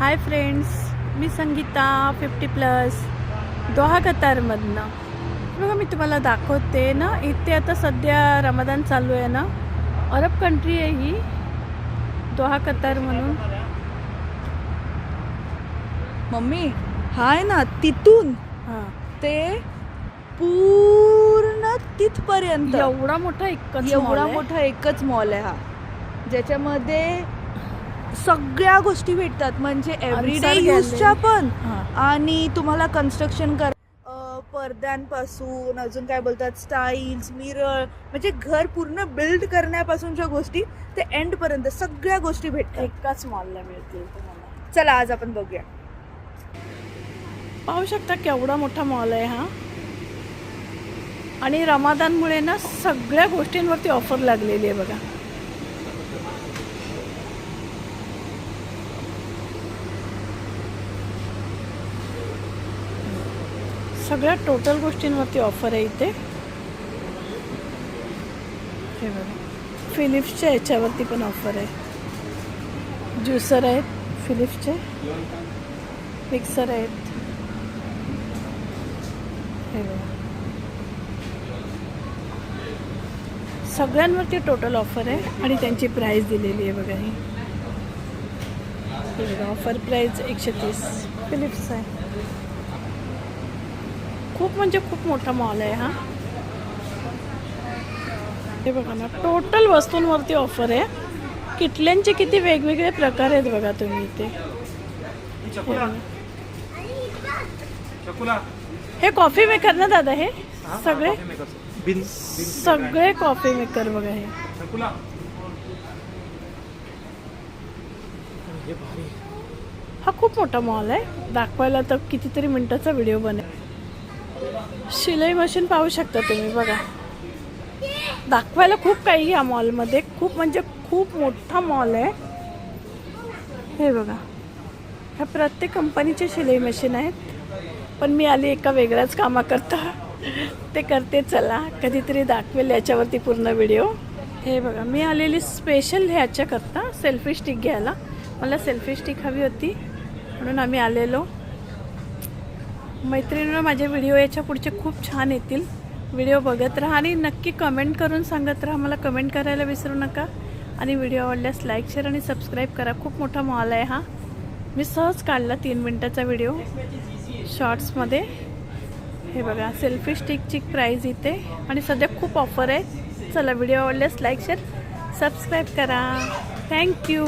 Hi friends, मी Sangeeta 50+ Doha कतारमधनं. बघा मी तुम्हाला दाखवते ना, इथे आता सध्या रमदान चालू आहे ना. अरब कंट्री आहे ही दोहा कतार म्हणून. मम्मी हा आहे ना, तिथून हां, ते पूर्ण तिथपर्यंत एवढा मोठा एवढा मोठा एकच मॉल आहे हा, ज्याच्यामध्ये सगळ्या गोष्टी भेटतात. म्हणजे एव्हरीडे Answer यूजच्या gallery. पण, हां. आणि तुम्हाला कन्स्ट्रक्शन पडद्यांपासून अजून काय बोलतात, स्टाईल्स, मिरर, म्हणजे घर पूर्ण बिल्ड करण्यापासूनच्या गोष्टी ते एंड पर्यंत सगळ्या गोष्टी भेटतात. एकाच मॉलला मिळतील तुम्हाला. चला आज आपण बघूया. पाहू शकता केवढा मोठा मॉल आहे हा. आणि रमादानमुळे ना सगळ्या गोष्टींवरती ऑफर लागलेली आहे बघा. सगळ्या टोटल गोष्टींवरती ऑफर आहे इथे. हे बघा, फिलिप्सच्या याच्यावरती पण ऑफर आहे. ज्युसर आहेत फिलिप्सचे, मिक्सर आहेत. हे बघा, सगळ्यांवरती टोटल ऑफर आहे आणि त्यांची प्राईस दिलेली आहे बघा. ही बघा, ऑफर प्राईस 130 फिलिप्स आहे. खूप म्हणजे खूप मोठा मॉल आहे हा. हे बघा ना, टोटल वस्तूंवरती ऑफर आहे. किटल्यांचे किती वेगवेगळे प्रकार आहेत बघा तुम्ही इथे. हे कॉफी मेकर ना दादा, हे सगळे सगळे कॉफी मेकर बघा. हे हा खूप मोठा मॉल आहे. दाखवायला तर कितीतरी मिनिटाचा व्हिडिओ बनेल. शिलाई मशीन पाहू शकता तुम्ही बघा. दाखवायला खूप काही या मॉलमध्ये. खूप म्हणजे खूप मोठा मॉल आहे. हे बघा, ह्या प्रत्येक कंपनीचे शिलाई मशीन आहेत. पण मी आली एका वेगळ्याच कामाकरता, ते करते. चला कधीतरी दाखवेल याच्यावरती पूर्ण व्हिडिओ. हे बघा, मी आलेली स्पेशल ह्याच्याकरता सेल्फी स्टिक घ्यायला. मला सेल्फी स्टिक हवी होती म्हणून आम्ही आलेलो. मैत्रिणींना माझे व्हिडिओ याच्या पुढचे खूप छान येतील. व्हिडिओ बघत राहा आणि नक्की कमेंट करून सांगत राहा. मला कमेंट करायला विसरू नका. आणि व्हिडिओ आवडल्यास लाईक, शेअर आणि सबस्क्राईब करा. खूप मोठा मॉल आहे हा. मी सहज काढला 3 मिनिटाचा व्हिडिओ शॉर्ट्समध्ये. हे बघा, सेल्फी स्टिकची प्राईज इथे आणि सध्या खूप ऑफर आहे. चला, व्हिडिओ आवडल्यास लाईक, शेअर, सबस्क्राईब करा. थँक्यू.